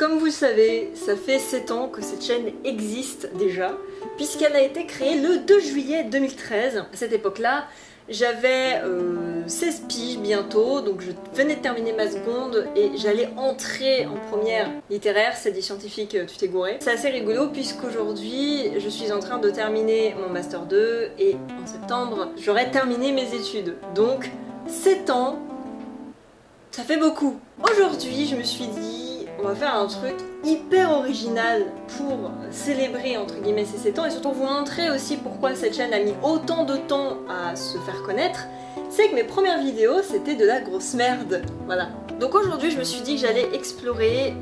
Comme vous le savez, ça fait 7 ans que cette chaîne existe déjà, puisqu'elle a été créée le 2 juillet 2013. À cette époque-là, j'avais 16 piges bientôt, donc je venais de terminer ma seconde et j'allais entrer en première littéraire, c'est dit scientifique, tu t'es gouré. C'est assez rigolo puisqu'aujourd'hui je suis en train de terminer mon Master 2 et en septembre j'aurai terminé mes études. Donc 7 ans, ça fait beaucoup. Aujourd'hui je me suis dit, on va faire un truc hyper original pour célébrer entre guillemets ces 7 ans et surtout vous montrer aussi pourquoi cette chaîne a mis autant de temps à se faire connaître. C'est que mes premières vidéos c'était de la grosse merde, voilà. Donc aujourd'hui je me suis dit que j'allais explorer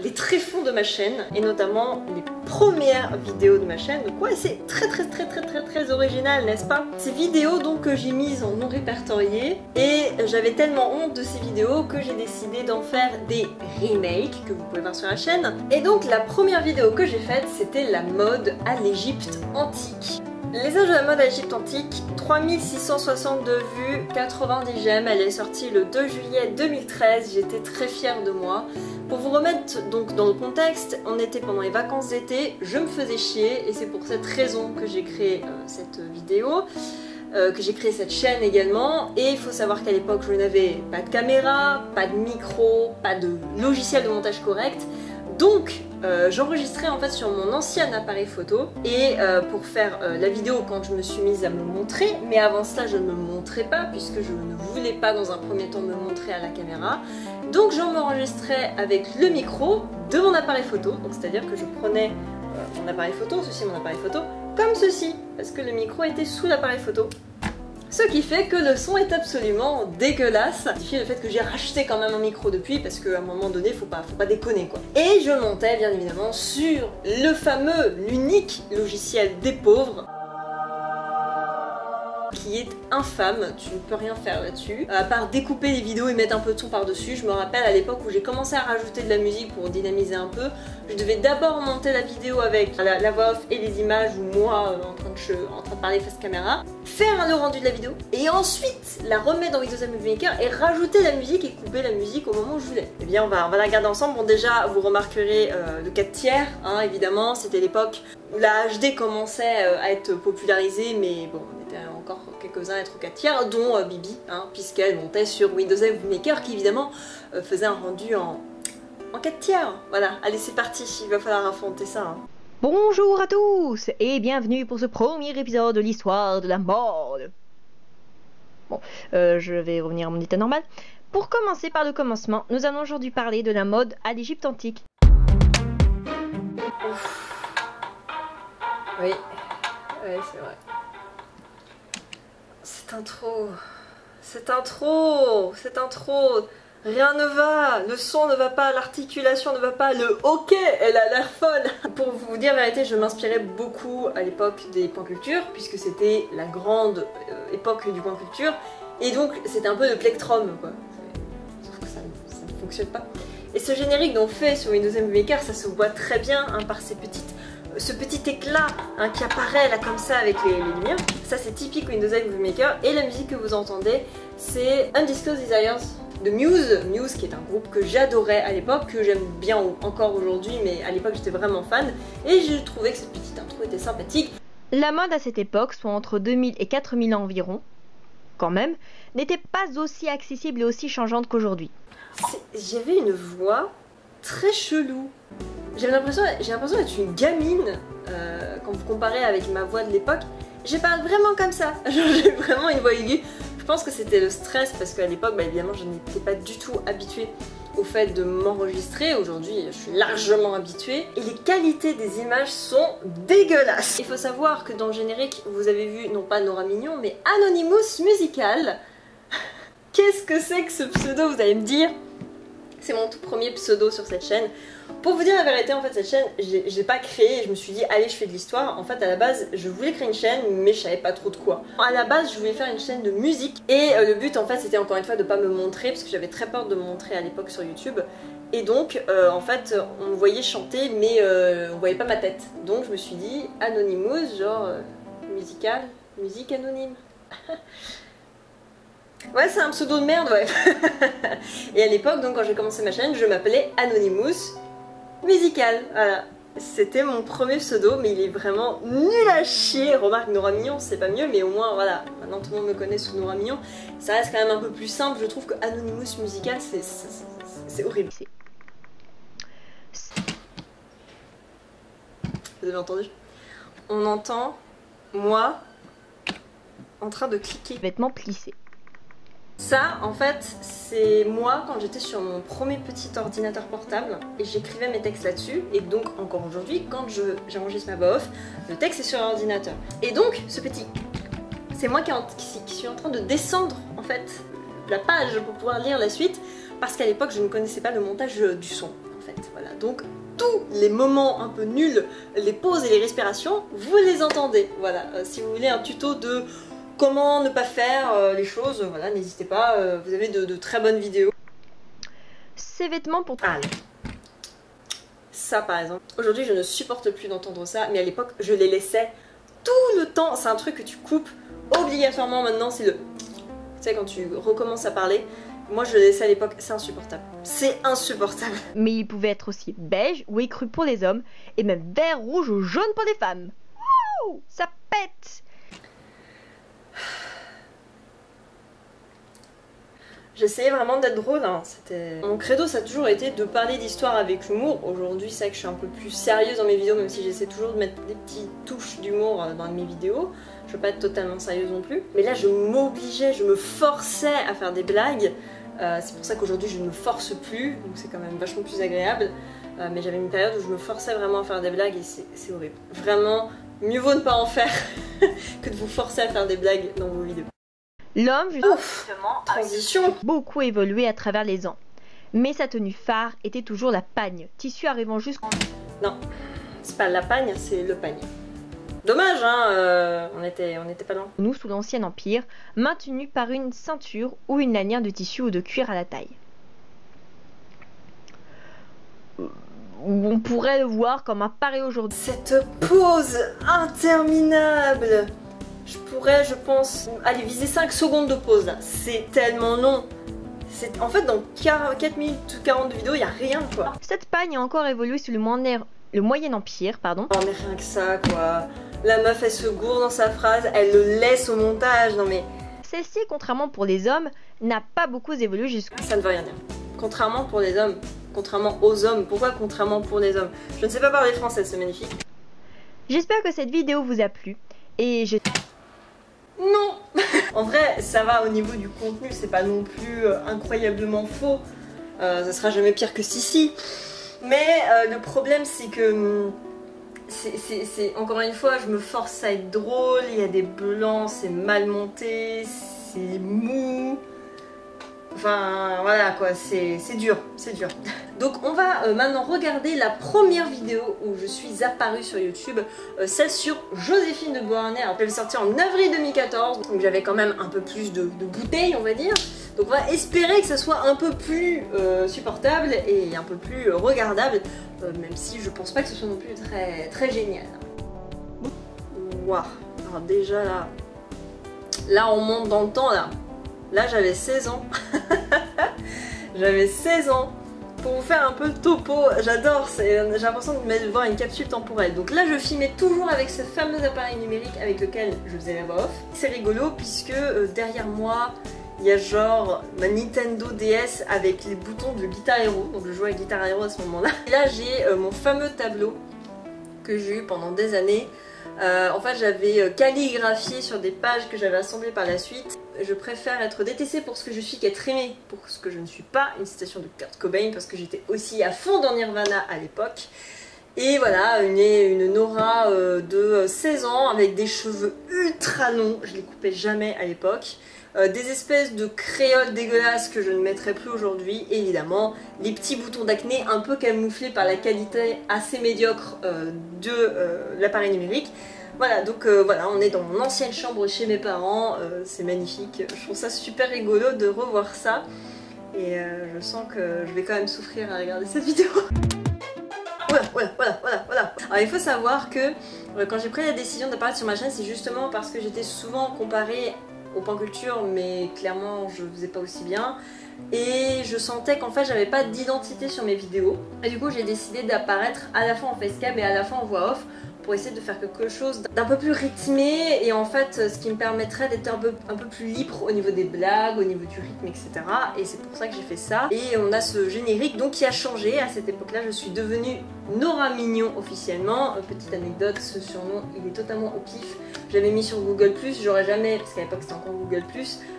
les tréfonds de ma chaîne et notamment les premières vidéos de ma chaîne. Donc ouais, c'est très original, n'est-ce pas? Ces vidéos donc que j'ai mises en non répertorié et j'avais tellement honte de ces vidéos que j'ai décidé d'en faire des remakes que vous pouvez voir sur la chaîne. Et donc la première vidéo que j'ai faite c'était la mode à l'Égypte antique. Les âges de la mode à l'Égypte antique, 3662 vues, 90 j'aime, elle est sortie le 2 juillet 2013, j'étais très fière de moi. Pour vous remettre donc dans le contexte, on était pendant les vacances d'été, je me faisais chier et c'est pour cette raison que j'ai créé cette vidéo, que j'ai créé cette chaîne également. Et il faut savoir qu'à l'époque je n'avais pas de caméra, pas de micro, pas de logiciel de montage correct. Donc j'enregistrais en fait sur mon ancien appareil photo et pour faire la vidéo quand je me suis mise à me montrer, mais avant cela je ne me montrais pas puisque je ne voulais pas dans un premier temps me montrer à la caméra. Donc j'enregistrais avec le micro de mon appareil photo, donc c'est-à-dire que je prenais mon appareil photo, ceci est mon appareil photo, comme ceci, parce que le micro était sous l'appareil photo. Ce qui fait que le son est absolument dégueulasse. C'est le fait que j'ai racheté quand même un micro depuis parce qu'à un moment donné faut pas déconner quoi. Et je montais bien évidemment sur le fameux, l'unique logiciel des pauvres qui est infâme, tu ne peux rien faire là-dessus, à part découper les vidéos et mettre un peu de son par-dessus. Je me rappelle à l'époque où j'ai commencé à rajouter de la musique pour dynamiser un peu, je devais d'abord monter la vidéo avec la voix off et les images ou moi en train de parler face caméra, faire le rendu de la vidéo et ensuite la remettre dans Windows Movie Maker et rajouter la musique et couper la musique au moment où je voulais. Eh bien on va la regarder ensemble. Bon déjà vous remarquerez le 4 tiers, hein, évidemment, c'était l'époque où la HD commençait à être popularisée, mais bon on était encore quelques-uns à être au 4 tiers, dont Bibi, hein, puisqu'elle montait sur Windows Movie Maker qui évidemment faisait un rendu en 4 tiers. Voilà, allez c'est parti, il va falloir affronter ça. Hein. Bonjour à tous et bienvenue pour ce premier épisode de l'histoire de la mode. Bon, je vais revenir à mon état normal. Pour commencer par le commencement, nous allons aujourd'hui parler de la mode à l'Égypte antique. Ouf. Oui, c'est vrai. Cette intro, rien ne va, le son ne va pas, l'articulation ne va pas, le hockey, elle a l'air folle. Pour vous dire la vérité, je m'inspirais beaucoup à l'époque des points culture, puisque c'était la grande époque du point culture, et donc c'était un peu le plectrum, quoi. Sauf que ça ne fonctionne pas. Et ce générique dont fait sur Windows Movie Maker, ça se voit très bien hein, par ce petit éclat hein, qui apparaît là comme ça avec les lumières. Ça c'est typique Windows Movie Maker. Et la musique que vous entendez c'est Undisclosed Desires de Muse. Muse qui est un groupe que j'adorais à l'époque, que j'aime bien encore aujourd'hui, mais à l'époque j'étais vraiment fan. Et je trouvais que cette petite intro était sympathique. La mode à cette époque, soit entre 2000 et 4000 ans environ, quand même, n'était pas aussi accessible et aussi changeante qu'aujourd'hui. J'avais une voix très chelou. J'ai l'impression d'être une gamine quand vous comparez avec ma voix de l'époque. Je parle vraiment comme ça. J'ai vraiment une voix aiguë. Je pense que c'était le stress parce qu'à l'époque, évidemment, je n'étais pas du tout habituée au fait de m'enregistrer. Aujourd'hui, je suis largement habituée. Et les qualités des images sont dégueulasses. Il faut savoir que dans le générique, vous avez vu, non pas Nora Mignon, mais Anonymous Musical. Qu'est-ce que c'est que ce pseudo, vous allez me dire? C'est mon tout premier pseudo sur cette chaîne. Pour vous dire la vérité, en fait, cette chaîne, je l'ai pas créée et je me suis dit, allez, je fais de l'histoire. En fait, à la base, je voulais créer une chaîne, mais je savais pas trop de quoi. À la base, je voulais faire une chaîne de musique. Et le but, en fait, c'était encore une fois de pas me montrer, parce que j'avais très peur de me montrer à l'époque sur YouTube. Et donc, en fait, on me voyait chanter, mais on voyait pas ma tête. Donc, je me suis dit, Anonymous, genre, musical, musique anonyme. Ouais, c'est un pseudo de merde, ouais. Et à l'époque, donc quand j'ai commencé ma chaîne, je m'appelais Anonymous Musical, voilà. C'était mon premier pseudo, mais il est vraiment nul à chier. Remarque, Nora Mignon, c'est pas mieux, mais au moins, voilà. Maintenant, tout le monde me connaît sous Nora Mignon. Ça reste quand même un peu plus simple. Je trouve que Anonymous Musical, c'est horrible. Vous avez entendu? On entend, moi, en train de cliquer. Vêtements plissés. Ça, en fait, c'est moi quand j'étais sur mon premier petit ordinateur portable et j'écrivais mes textes là-dessus. Et donc, encore aujourd'hui, quand j'enregistre ma voix off, le texte est sur l'ordinateur. Et donc, ce petit, c'est moi qui suis en train de descendre, en fait, la page pour pouvoir lire la suite, parce qu'à l'époque, je ne connaissais pas le montage du son, en fait. Voilà, donc tous les moments un peu nuls, les pauses et les respirations, vous les entendez. Voilà, si vous voulez un tuto de comment ne pas faire les choses, voilà, n'hésitez pas, vous avez de très bonnes vidéos. Ces vêtements pour... Ah, ça par exemple. Aujourd'hui je ne supporte plus d'entendre ça, mais à l'époque je les laissais tout le temps. C'est un truc que tu coupes obligatoirement maintenant, c'est le... Tu sais, quand tu recommences à parler, moi je le laissais à l'époque, c'est insupportable. C'est insupportable. Mais il pouvait être aussi beige ou écru pour les hommes, et même vert, rouge ou jaune pour les femmes. Wouh, ça pète! J'essayais vraiment d'être drôle, hein. Mon credo ça a toujours été de parler d'histoire avec humour. Aujourd'hui c'est vrai que je suis un peu plus sérieuse dans mes vidéos, même si j'essaie toujours de mettre des petites touches d'humour dans mes vidéos. Je veux pas être totalement sérieuse non plus. Mais là je m'obligeais, je me forçais à faire des blagues. C'est pour ça qu'aujourd'hui je ne me force plus, donc c'est quand même vachement plus agréable. Mais j'avais une période où je me forçais vraiment à faire des blagues et c'est horrible. Vraiment, mieux vaut ne pas en faire que de vous forcer à faire des blagues dans vos vidéos. L'homme, justement, transition, a beaucoup évolué à travers les ans. Mais sa tenue phare était toujours la pagne, tissu arrivant jusqu'en... Non, c'est pas la pagne, c'est le pagne. Dommage, hein, on était pas loin. Nous, sous l'Ancien Empire, maintenu par une ceinture ou une lanière de tissu ou de cuir à la taille. On pourrait le voir comme un pareil aujourd'hui. Cette pause interminable. Je pourrais, je pense, aller viser 5 secondes de pause là. C'est tellement long. En fait, dans 4 minutes 40 de vidéo, il n'y a rien quoi. Cette pagne a encore évolué sous le Moyen Empire, pardon. Oh mais rien que ça quoi. La meuf elle se gourde dans sa phrase, elle le laisse au montage, non mais... Celle-ci, contrairement pour les hommes, n'a pas beaucoup évolué jusqu'à... Ça ne veut rien dire. Contrairement pour les hommes, contrairement aux hommes. Pourquoi contrairement pour les hommes? Je ne sais pas parler français, c'est magnifique. J'espère que cette vidéo vous a plu et je... Non. En vrai, ça va au niveau du contenu, c'est pas non plus incroyablement faux. Ça sera jamais pire que Sissi. Mais le problème, c'est que... encore une fois, je me force à être drôle, il y a des blancs, c'est mal monté, c'est mou... Enfin, voilà quoi, c'est dur, c'est dur. Donc on va maintenant regarder la première vidéo où je suis apparue sur YouTube, celle sur Joséphine de Beauharnais. Alors, elle est sortie en avril 2014, donc j'avais quand même un peu plus de bouteilles, on va dire. Donc on va espérer que ça soit un peu plus supportable et un peu plus regardable, même si je pense pas que ce soit non plus très génial. Waouh, alors déjà là on monte dans le temps là. Là j'avais 16 ans. J'avais 16 ans. Pour vous faire un peu le topo, j'adore, j'ai l'impression de voir une capsule temporelle. Donc là je filmais toujours avec ce fameux appareil numérique avec lequel je faisais la voix off. C'est rigolo puisque derrière moi il y a genre ma Nintendo DS avec les boutons de Guitar Hero. Donc je jouais à Guitar Hero à ce moment là. Et là j'ai mon fameux tableau que j'ai eu pendant des années. En fait j'avais calligraphié sur des pages que j'avais assemblées par la suite. Je préfère être détestée pour ce que je suis qu'être aimée pour ce que je ne suis pas. Une citation de Kurt Cobain parce que j'étais aussi à fond dans Nirvana à l'époque. Et voilà, une Nora de 16 ans avec des cheveux ultra longs. Je les coupais jamais à l'époque. Des espèces de créoles dégueulasses que je ne mettrai plus aujourd'hui. Et évidemment, les petits boutons d'acné un peu camouflés par la qualité assez médiocre de l'appareil numérique. Voilà, donc voilà, on est dans mon ancienne chambre chez mes parents, c'est magnifique. Je trouve ça super rigolo de revoir ça. Et je sens que je vais quand même souffrir à regarder cette vidéo. Voilà. Alors il faut savoir que quand j'ai pris la décision d'apparaître sur ma chaîne, c'est justement parce que j'étais souvent comparée au Point Culture, mais clairement je faisais pas aussi bien. Et je sentais qu'en fait j'avais pas d'identité sur mes vidéos. Et du coup j'ai décidé d'apparaître à la fois en facecam et à la fois en voix off pour essayer de faire quelque chose d'un peu plus rythmé et en fait ce qui me permettrait d'être un peu plus libre au niveau des blagues, au niveau du rythme, etc. Et c'est pour ça que j'ai fait ça. Et on a ce générique donc qui a changé. À cette époque-là, je suis devenue Nora Mignon officiellement. Petite anecdote, ce surnom il est totalement au pif. J'avais mis sur Google+, j'aurais jamais, parce qu'à l'époque c'était encore Google+,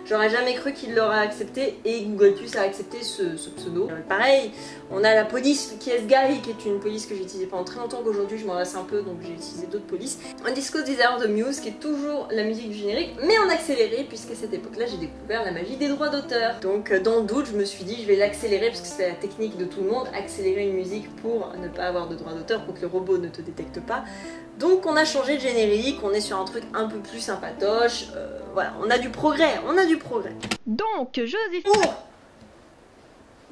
j'aurais jamais cru qu'il l'aurait accepté et Google+, a accepté ce pseudo. Pareil, on a la police KS Guy qui est une police que j'ai utilisée pendant très longtemps, qu'aujourd'hui je m'en lasse un peu donc j'ai utilisé d'autres polices. Un Disco Designer de Muse qui est toujours la musique du générique mais en accéléré puisqu'à cette époque là j'ai découvert la magie des droits d'auteur. Donc dans le doute je me suis dit je vais l'accélérer parce que c'est la technique de tout le monde, accélérer une musique pour ne pas avoir de droits d'auteur, pour que le robot ne te détecte pas. Donc on a changé de générique, on est sur un truc un peu plus sympatoche, voilà, on a du progrès, on a du progrès. Donc Joséphine... Oh,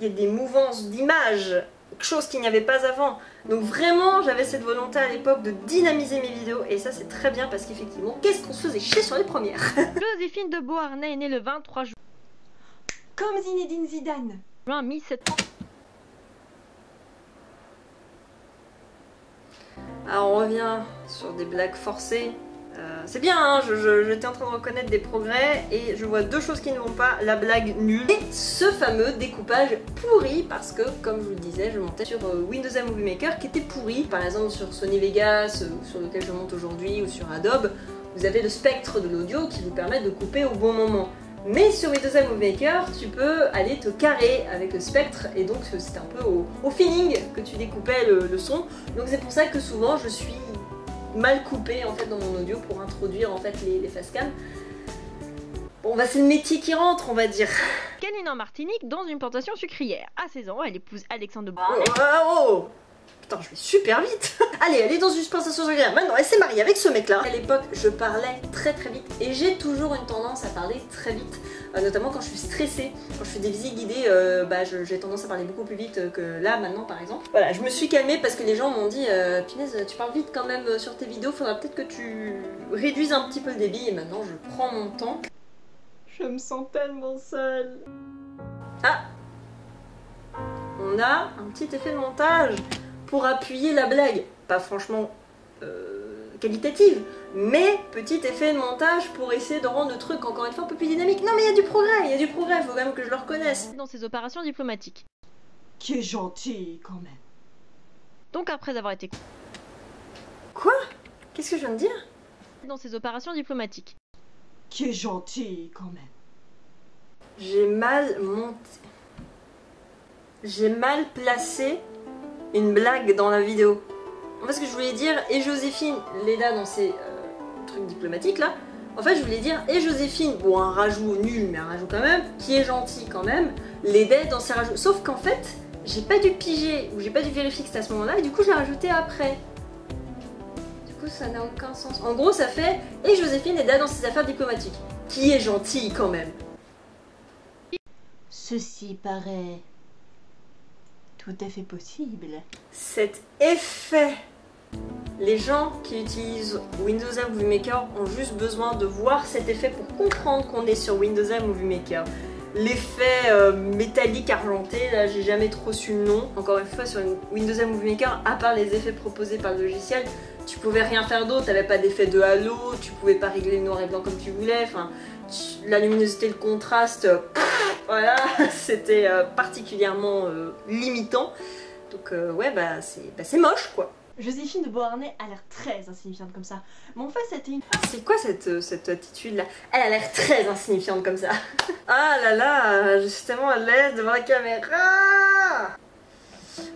il y a des mouvances d'image, quelque chose qu'il n'y avait pas avant. Donc vraiment j'avais cette volonté à l'époque de dynamiser mes vidéos et ça c'est très bien parce qu'effectivement, qu'est-ce qu'on se faisait chier sur les premières. Joséphine de Beauharnais est née le 23 juin. Comme Zinedine Zidane. 1700. Alors on revient sur des blagues forcées. C'est bien, hein, j'étais en train de reconnaître des progrès et je vois deux choses qui ne vont pas, la blague nulle et ce fameux découpage pourri parce que, comme je vous le disais, je montais sur Windows Movie Maker qui était pourri. Par exemple sur Sony Vegas, sur lequel je monte aujourd'hui, ou sur Adobe, vous avez le spectre de l'audio qui vous permet de couper au bon moment. Mais sur Windows Movie Maker, tu peux aller te carrer avec le spectre et donc c'est un peu au feeling que tu découpais le son. Donc c'est pour ça que souvent je suis mal coupée en fait dans mon audio pour introduire en fait les facecam. Bon bah c'est le métier qui rentre on va dire. Elle est née en Martinique dans une plantation sucrière. À 16 ans, elle épouse Alexandre de Oh, Beauharnais. oh. Putain, je vais super vite. Allez, elle est dans une plantation sucrière. Maintenant, elle s'est mariée avec ce mec-là. À l'époque, je parlais très vite et j'ai toujours une tendance à parler très vite, notamment quand je suis stressée. Quand je fais des visites guidées, j'ai tendance à parler beaucoup plus vite que là, maintenant, par exemple. Voilà, je me suis calmée parce que les gens m'ont dit punaise, tu parles vite quand même sur tes vidéos, faudra peut-être que tu réduises un petit peu le débit. Et maintenant, je prends mon temps. Je me sens tellement seule. Ah, on a un petit effet de montage pour appuyer la blague, pas franchement qualitative, mais petit effet de montage pour essayer de rendre le truc encore une fois un peu plus dynamique. Non mais il y a du progrès, faut quand même que je le reconnaisse. Dans ses opérations diplomatiques. Qui est gentil quand même. Donc après avoir été... Quoi? Qu'est-ce que je viens de dire? Dans ses opérations diplomatiques. Qui est gentil quand même. J'ai mal monté... J'ai mal placé une blague dans la vidéo. En fait ce que je voulais dire, et Joséphine Leda dans ses trucs diplomatiques là, en fait je voulais dire et Joséphine, bon un rajout nul mais un rajout quand même, qui est gentil quand même, l'aidait dans ses rajouts. Sauf qu'en fait, j'ai pas dû piger, ou j'ai pas dû vérifier que c'était à ce moment là, et du coup je l'ai rajouté après. Du coup ça n'a aucun sens. En gros ça fait et Joséphine Leda dans ses affaires diplomatiques, qui est gentil quand même. Ceci paraît tout à fait possible. Cet effet, les gens qui utilisent Windows Movie Maker ont juste besoin de voir cet effet pour comprendre qu'on est sur Windows Movie Maker. L'effet métallique argenté, là j'ai jamais trop su le nom. Encore une fois sur Windows Movie Maker, à part les effets proposés par le logiciel, tu pouvais rien faire d'autre, t'avais pas d'effet de halo, tu pouvais pas régler le noir et blanc comme tu voulais, enfin la luminosité, le contraste, voilà, c'était particulièrement limitant. Donc ouais bah c'est moche quoi. Joséphine de Beauharnais a l'air très insignifiante comme ça. Mais en fait c'était une... C'est quoi cette attitude là? Elle a l'air très insignifiante comme ça. Ah là là, je suis tellement à l'aise devant la caméra.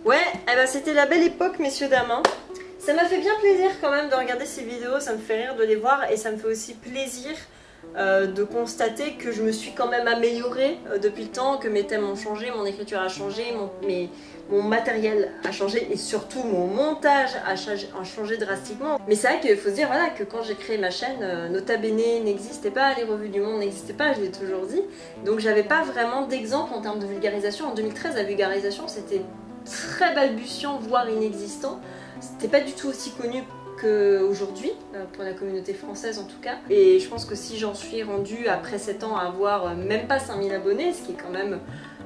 Ouais, eh ben c'était la belle époque messieurs dames hein. Ça m'a fait bien plaisir quand même de regarder ces vidéos, ça me fait rire de les voir et ça me fait aussi plaisir de constater que je me suis quand même améliorée depuis le temps, que mes thèmes ont changé, mon écriture a changé, mon matériel a changé et surtout mon montage a changé drastiquement. Mais c'est vrai qu'il faut se dire voilà, que quand j'ai créé ma chaîne, Nota Bene n'existait pas, les revues du monde n'existaient pas, je l'ai toujours dit. Donc j'avais pas vraiment d'exemple en termes de vulgarisation. En 2013 la vulgarisation c'était très balbutiant, voire inexistant. C'était pas du tout aussi connu qu'aujourd'hui, pour la communauté française en tout cas. Et je pense que si j'en suis rendue après 7 ans à avoir même pas 5000 abonnés, ce qui est quand même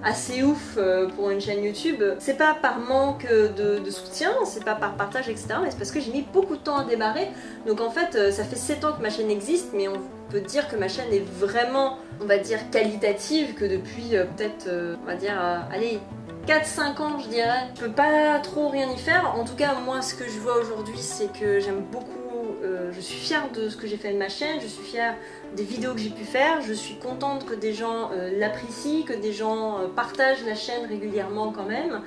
assez ouf pour une chaîne YouTube, c'est pas par manque de soutien, c'est pas par partage, etc. Mais c'est parce que j'ai mis beaucoup de temps à démarrer. Donc en fait, ça fait 7 ans que ma chaîne existe, mais on peut dire que ma chaîne est vraiment, on va dire, qualitative, que depuis peut-être, on va dire, allez, 4-5 ans je dirais. Je peux pas trop rien y faire. En tout cas, moi ce que je vois aujourd'hui, c'est que j'aime beaucoup, je suis fière de ce que j'ai fait de ma chaîne, je suis fière des vidéos que j'ai pu faire, je suis contente que des gens l'apprécient, que des gens partagent la chaîne régulièrement quand même,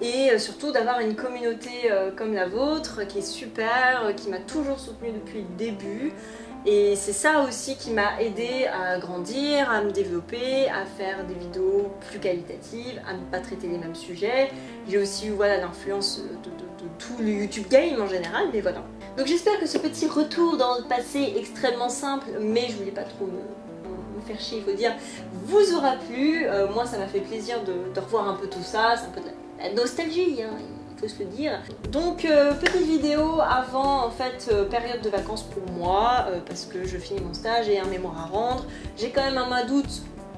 et surtout d'avoir une communauté comme la vôtre qui est super, qui m'a toujours soutenue depuis le début. Et c'est ça aussi qui m'a aidé à grandir, à me développer, à faire des vidéos plus qualitatives, à ne pas traiter les mêmes sujets. J'ai aussi eu voilà, l'influence de tout le YouTube game en général, mais voilà. Donc j'espère que ce petit retour dans le passé extrêmement simple, mais je voulais pas trop me faire chier, il faut dire, vous aura plu. Moi ça m'a fait plaisir de revoir un peu tout ça, c'est un peu de la nostalgie, hein. Faut se le dire. Donc petite vidéo avant en fait période de vacances pour moi parce que je finis mon stage et un mémoire à rendre. J'ai quand même un mois d'août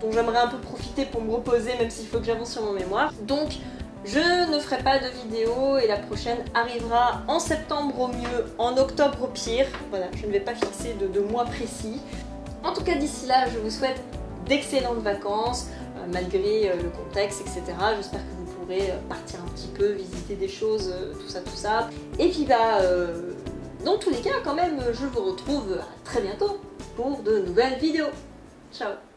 dont j'aimerais un peu profiter pour me reposer même s'il faut que j'avance sur mon mémoire. Donc je ne ferai pas de vidéo et la prochaine arrivera en septembre au mieux, en octobre au pire. Voilà, je ne vais pas fixer de mois précis. En tout cas d'ici là je vous souhaite d'excellentes vacances malgré le contexte, etc. J'espère que vous pourrez partir un petit peu, visiter des choses, tout ça. Et puis bah, dans tous les cas quand même, je vous retrouve très bientôt pour de nouvelles vidéos. Ciao!